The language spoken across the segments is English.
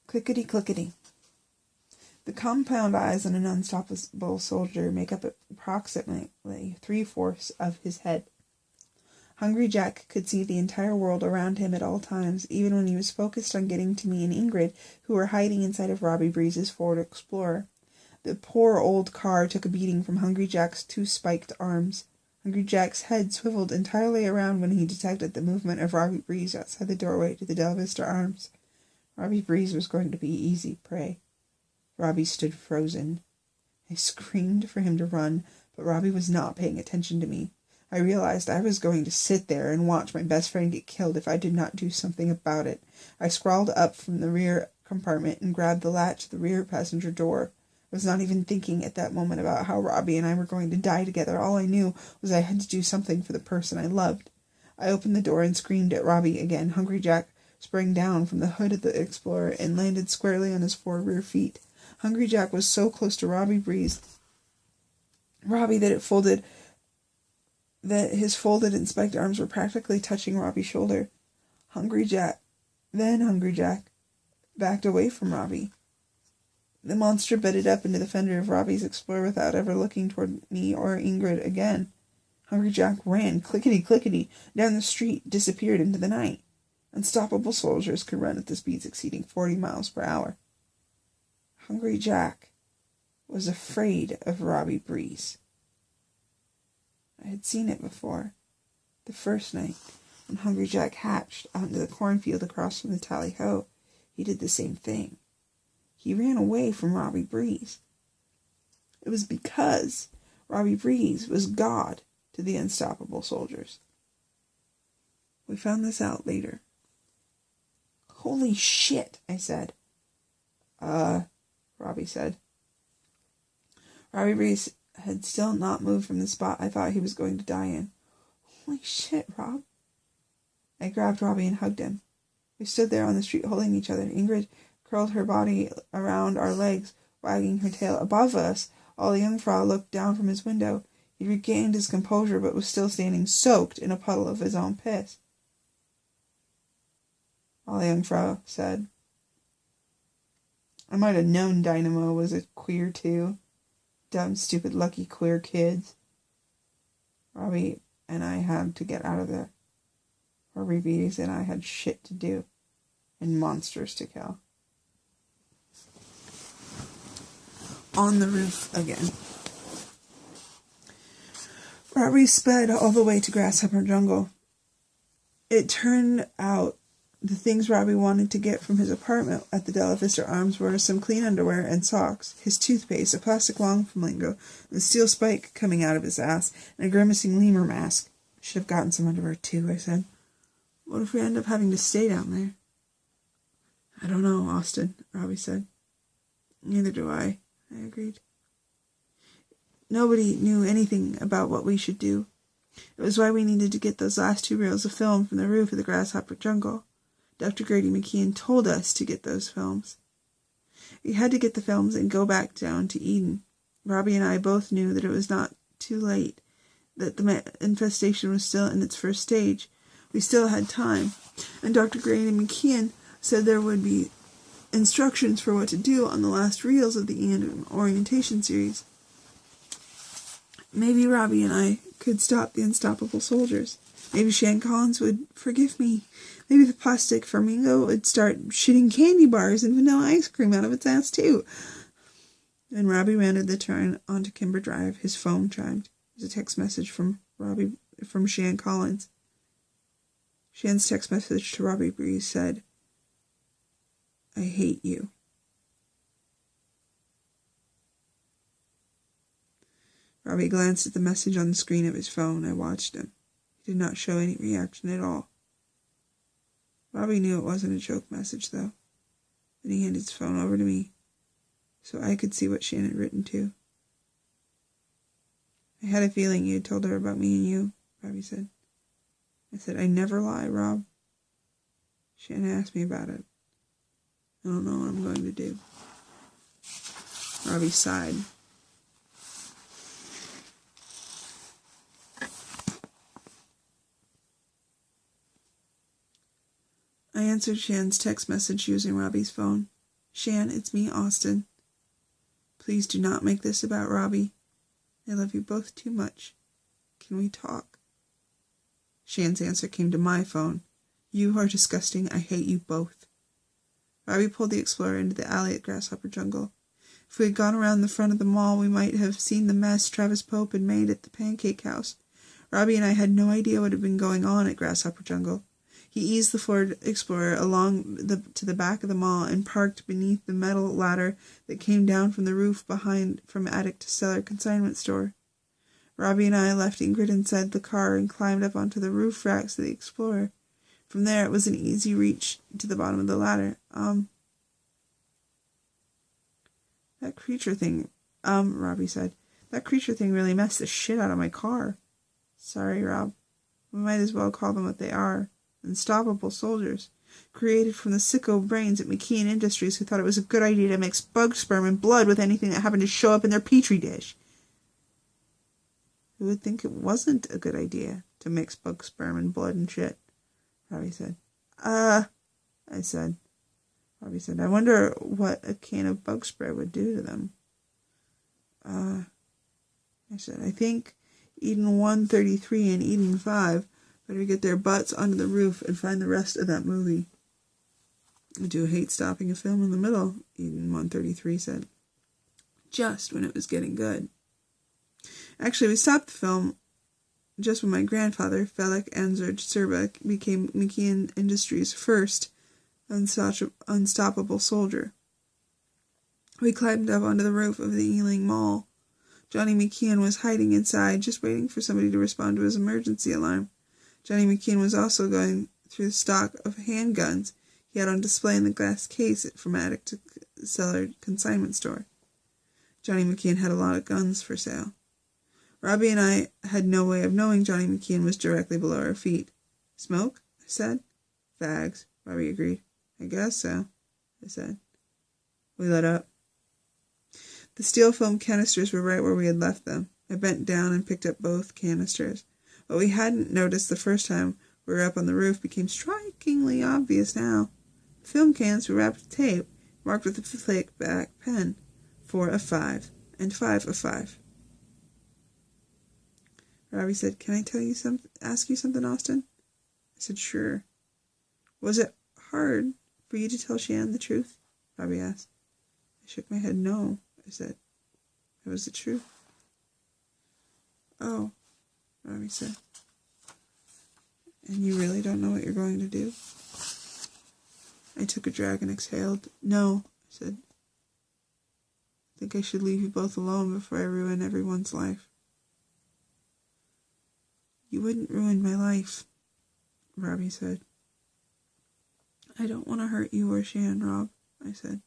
Clickety-clickety. The compound eyes on an unstoppable soldier make up approximately 3/4 of his head. Hungry Jack could see the entire world around him at all times, even when he was focused on getting to me and Ingrid, who were hiding inside of Robbie Breeze's Ford Explorer. The poor old car took a beating from Hungry Jack's 2 spiked arms. Hungry Jack's head swiveled entirely around when he detected the movement of Robbie Breeze outside the doorway to the Del Vista Arms. Robbie Breeze was going to be easy prey. Robbie stood frozen. I screamed for him to run, but Robbie was not paying attention to me. I realized I was going to sit there and watch my best friend get killed if I did not do something about it. I scrawled up from the rear compartment and grabbed the latch of the rear passenger door. I was not even thinking at that moment about how Robbie and I were going to die together. All I knew was I had to do something for the person I loved. I opened the door and screamed at Robbie again. Hungry Jack sprang down from the hood of the Explorer and landed squarely on his 4 rear feet. Hungry Jack was so close to Robbie Breeze, that his folded and spiked arms were practically touching Robbie's shoulder. Hungry Jack backed away from Robbie. The monster bedded up into the fender of Robbie's Explorer without ever looking toward me or Ingrid again. Hungry Jack ran, clickety-clickety, down the street, disappeared into the night. Unstoppable soldiers could run at the speeds exceeding 40 miles per hour. Hungry Jack was afraid of Robbie Breeze. I had seen it before. The first night, when Hungry Jack hatched out into the cornfield across from the tally-ho, he did the same thing. He ran away from Robbie Breeze. It was because Robbie Breeze was God to the unstoppable soldiers. We found this out later. Holy shit, I said. Robbie said. Robbie Breeze had still not moved from the spot I thought he was going to die in. Holy shit, Rob. I grabbed Robbie and hugged him. We stood there on the street holding each other. Ingrid curled her body around our legs, wagging her tail. Above us, all the Jungfrau looked down from his window. He regained his composure, but was still standing soaked in a puddle of his own piss. All the Jungfrau said, I might have known Dynamo was a queer too. Dumb, stupid, lucky queer kids. Robbie and I had to get out of there. Robbie Breeze and I had shit to do. And monsters to kill. On the roof again. Robbie sped all the way to Grasshopper Jungle. It turned out the things Robbie wanted to get from his apartment at the Del Vista Arms were some clean underwear and socks, his toothpaste, a plastic long flamingo, a steel spike coming out of his ass, and a grimacing lemur mask. Should have gotten some underwear too, I said. What if we end up having to stay down there? I don't know, Austin, Robbie said. Neither do I agreed. Nobody knew anything about what we should do. It was why we needed to get those last 2 reels of film from the roof of the Grasshopper Jungle. Dr. Grady McKeon told us to get those films. We had to get the films and go back down to Eden. Robbie and I both knew that it was not too late, that the infestation was still in its first stage. We still had time, and Dr. Grady McKeon said there would be instructions for what to do on the last reels of the Eden orientation series. Maybe Robbie and I could stop the unstoppable soldiers. Maybe Shan Collins would forgive me. Maybe the plastic flamingo would start shitting candy bars and vanilla ice cream out of its ass too. When Robbie rounded the turn onto Kimber Drive, his phone chimed. It was a text message from Shan Collins. Shan's text message to Robbie Breeze said, I hate you. Robbie glanced at the message on the screen of his phone. I watched him. He did not show any reaction at all. Robbie knew it wasn't a joke message, though. Then he handed his phone over to me, so I could see what Shan had written, too. I had a feeling you had told her about me and you, Robbie said. I said, I never lie, Rob. Shan asked me about it. I don't know what I'm going to do. Robbie sighed. I answered Shan's text message using Robbie's phone. Shan, it's me, Austin. Please do not make this about Robbie. I love you both too much. Can we talk? Shan's answer came to my phone. You are disgusting. I hate you both. Robbie pulled the Explorer into the alley at Grasshopper Jungle. If we had gone around the front of the mall, we might have seen the mess Travis Pope had made at the Pancake House. Robbie and I had no idea what had been going on at Grasshopper Jungle. He eased the Ford Explorer to the back of the mall and parked beneath the metal ladder that came down from the roof from attic to cellar consignment store. Robbie and I left Ingrid inside the car and climbed up onto the roof racks of the Explorer. From there, it was an easy reach to the bottom of the ladder. That creature thing, Robbie said. That creature thing really messed the shit out of my car. Sorry, Rob. We might as well call them what they are. Unstoppable soldiers. Created from the sicko brains at McKean Industries who thought it was a good idea to mix bug sperm and blood with anything that happened to show up in their petri dish. Who would think it wasn't a good idea to mix bug sperm and blood and shit? Robbie said. I said. Robbie said, I wonder what a can of bug spray would do to them. I said, I think Eden 133 and Eden 5 better get their butts onto the roof and find the rest of that movie. I do hate stopping a film in the middle, Eden 133 said. Just when it was getting good. Actually, we stopped the film just when my grandfather, Felix Anzer Serba, became McKean Industries' first unstoppable soldier. We climbed up onto the roof of the Ealing Mall. Johnny McKean was hiding inside, just waiting for somebody to respond to his emergency alarm. Johnny McKean was also going through the stock of handguns he had on display in the glass case from attic to cellar consignment store. Johnny McKean had a lot of guns for sale. Robbie and I had no way of knowing Johnny McKean was directly below our feet. Smoke? I said. Fags, Robbie agreed. I guess so, I said. We lit up. The steel foam canisters were right where we had left them. I bent down and picked up both canisters. What we hadn't noticed the first time we were up on the roof became strikingly obvious now. The film cans were wrapped with tape, marked with a flake back pen. 4 of 5, and 5 of 5. Robbie said, Can I ask you something, Austin? I said, sure. Was it hard for you to tell Shan the truth? Robbie asked. I shook my head no, I said. It was the truth. Oh, Robbie said. And you really don't know what you're going to do? I took a drag and exhaled. No, I said. I think I should leave you both alone before I ruin everyone's life. You wouldn't ruin my life, Robbie said. I don't want to hurt you or Shan, Rob, I said.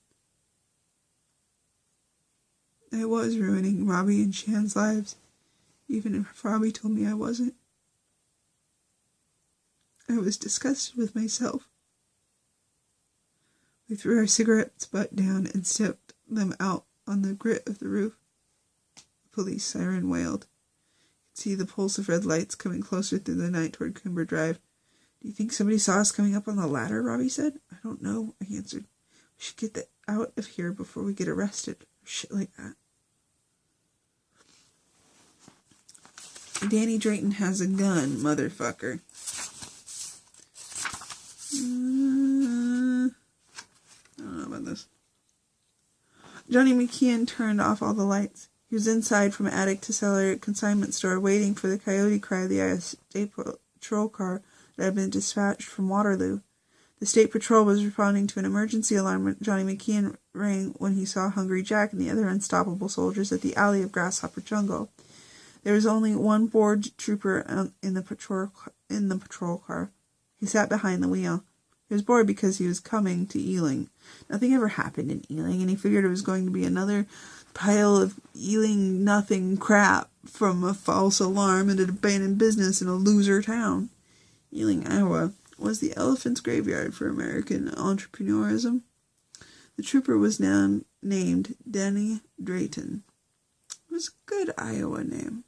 I was ruining Robbie and Shan's lives, even if Robbie told me I wasn't. I was disgusted with myself. We threw our cigarettes butt down and stepped them out on the grit of the roof. The police siren wailed. I could see the pulse of red lights coming closer through the night toward Kimber Drive. Do you think somebody saw us coming up on the ladder, Robbie said. I don't know, I answered. We should get out of here before we get arrested, or shit like that. Danny Drayton has a gun, motherfucker. I don't know about this. Johnny McKean turned off all the lights. He was inside from attic to cellar consignment store waiting for the coyote cry of the state patrol car that had been dispatched from Waterloo. The state patrol was responding to an emergency alarm when Johnny McKean rang when he saw Hungry Jack and the other unstoppable soldiers at the alley of Grasshopper Jungle. There was only one bored trooper in the patrol car. He sat behind the wheel. He was bored because he was coming to Ealing. Nothing ever happened in Ealing, and he figured it was going to be another pile of Ealing nothing crap from a false alarm and an abandoned business in a loser town. Ealing, Iowa, was the elephant's graveyard for American entrepreneurism. The trooper was now named Danny Drayton. It was a good Iowa name.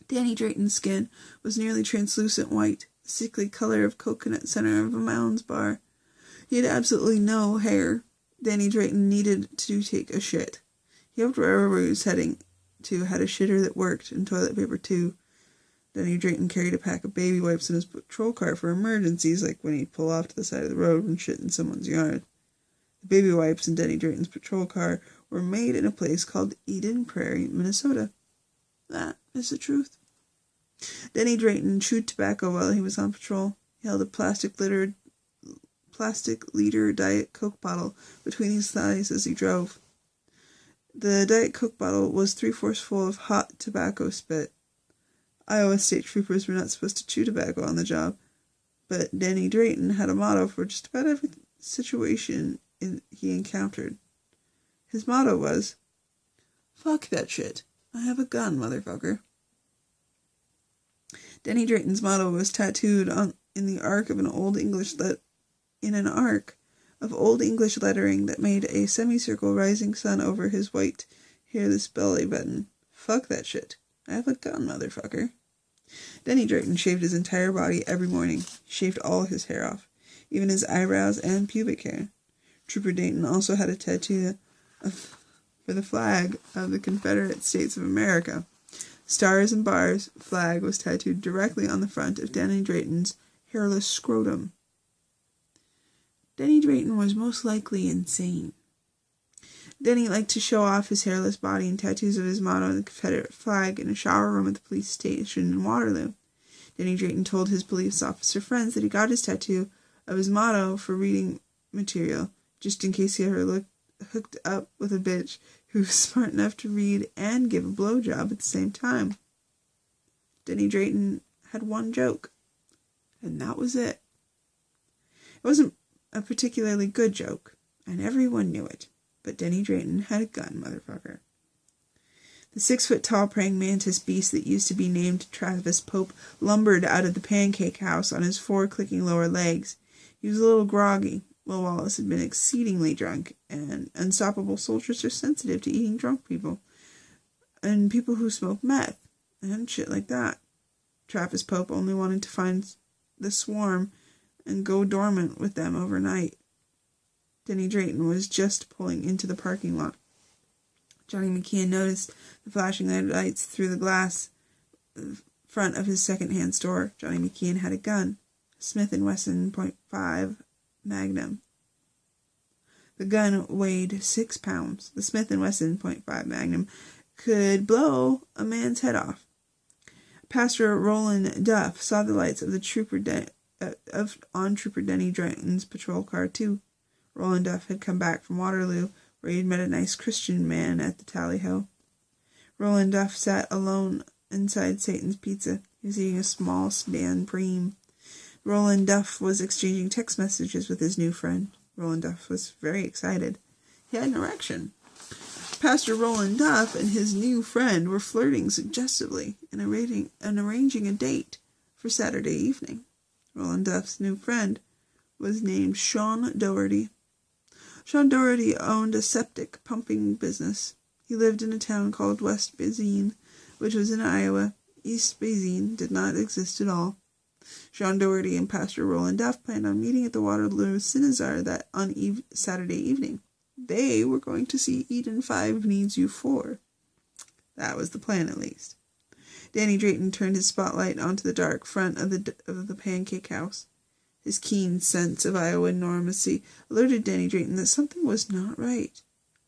Danny Drayton's skin was nearly translucent white, the sickly color of coconut center of a Mounds bar. He had absolutely no hair. Danny Drayton needed to take a shit. He hoped wherever he was heading to had a shitter that worked, and toilet paper too. Danny Drayton carried a pack of baby wipes in his patrol car for emergencies, like when he'd pull off to the side of the road and shit in someone's yard. The baby wipes in Danny Drayton's patrol car were made in a place called Eden Prairie, Minnesota. That is the truth. Danny Drayton chewed tobacco while he was on patrol. He held a plastic liter Diet Coke bottle between his thighs as he drove. The Diet Coke bottle was 3/4 full of hot tobacco spit. Iowa state troopers were not supposed to chew tobacco on the job, but Danny Drayton had a motto for just about every situation he encountered. His motto was, "Fuck that shit. I have a gun, motherfucker." Danny Drayton's motto was tattooed in the arc of old English lettering that made a semicircle rising sun over his white, hairless belly button. "Fuck that shit. I have a gun, motherfucker." Danny Drayton shaved his entire body every morning. He shaved all his hair off, even his eyebrows and pubic hair. Trooper Dayton also had a tattoo for the flag of the Confederate States of America. Stars and bars flag was tattooed directly on the front of Danny Drayton's hairless scrotum. Danny Drayton was most likely insane. Danny liked to show off his hairless body and tattoos of his motto and the Confederate flag in a shower room at the police station in Waterloo. Danny Drayton told his police officer friends that he got his tattoo of his motto for reading material, just in case he ever hooked up with a bitch who was smart enough to read and give a blowjob at the same time. Danny Drayton had one joke, and that was it. It wasn't a particularly good joke, and everyone knew it, but Danny Drayton had a gun, motherfucker. The 6-foot-tall praying mantis beast that used to be named Travis Pope lumbered out of the pancake house on his 4 clicking lower legs. He was a little groggy. Will Wallace had been exceedingly drunk, and unstoppable soldiers are sensitive to eating drunk people, and people who smoke meth, and shit like that. Travis Pope only wanted to find the swarm and go dormant with them overnight. Danny Drayton was just pulling into the parking lot. Johnny McKeon noticed the flashing lights through the glass front of his second-hand store. Johnny McKeon had a gun, a Smith & Wesson .5 Magnum. The gun weighed 6 pounds. The Smith & Wesson .5 Magnum could blow a man's head off. Pastor Roland Duff saw the lights of the Trooper Denny Drayton's patrol car too. Roland Duff had come back from Waterloo, where he had met a nice Christian man at the Tally-Ho. Roland Duff sat alone inside Satan's Pizza. He was eating a small sedan Preem. Roland Duff was exchanging text messages with his new friend. Roland Duff was very excited. He had an erection. Pastor Roland Duff and his new friend were flirting suggestively and arranging a date for Saturday evening. Roland Duff's new friend was named Sean Doherty. Sean Doherty owned a septic pumping business. He lived in a town called West Bazine, which was in Iowa. East Bazine did not exist at all. Sean Doherty and Pastor Roland Duff planned on meeting at the Waterloo Cinezar on Saturday evening. They were going to see Eden 5 Needs You 4. That was the plan, at least. Danny Drayton turned his spotlight onto the dark front of the pancake house. His keen sense of Iowa normalcy alerted Danny Drayton that something was not right.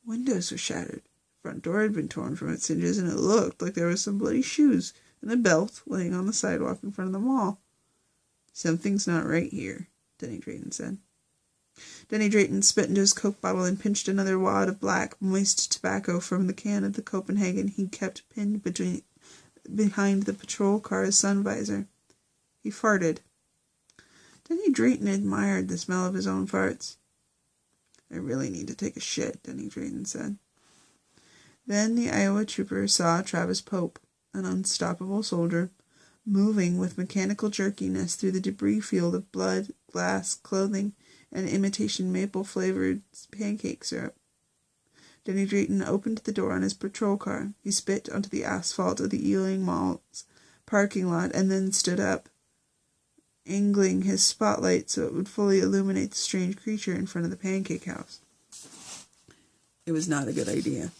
Windows were shattered. The front door had been torn from its hinges, and it looked like there were some bloody shoes and a belt laying on the sidewalk in front of the mall. "Something's not right here," Danny Drayton said. Danny Drayton spit into his Coke bottle and pinched another wad of black, moist tobacco from the can of the Copenhagen he kept pinned behind the patrol car's sun visor. He farted. Danny Drayton admired the smell of his own farts. "I really need to take a shit," Danny Drayton said. Then the Iowa trooper saw Travis Pope, an unstoppable soldier, moving with mechanical jerkiness through the debris field of blood, glass, clothing, and imitation maple-flavored pancake syrup. Danny Drayton opened the door on his patrol car. He spit onto the asphalt of the Ealing Mall's parking lot and then stood up, angling his spotlight so it would fully illuminate the strange creature in front of the pancake house. it was not a good idea.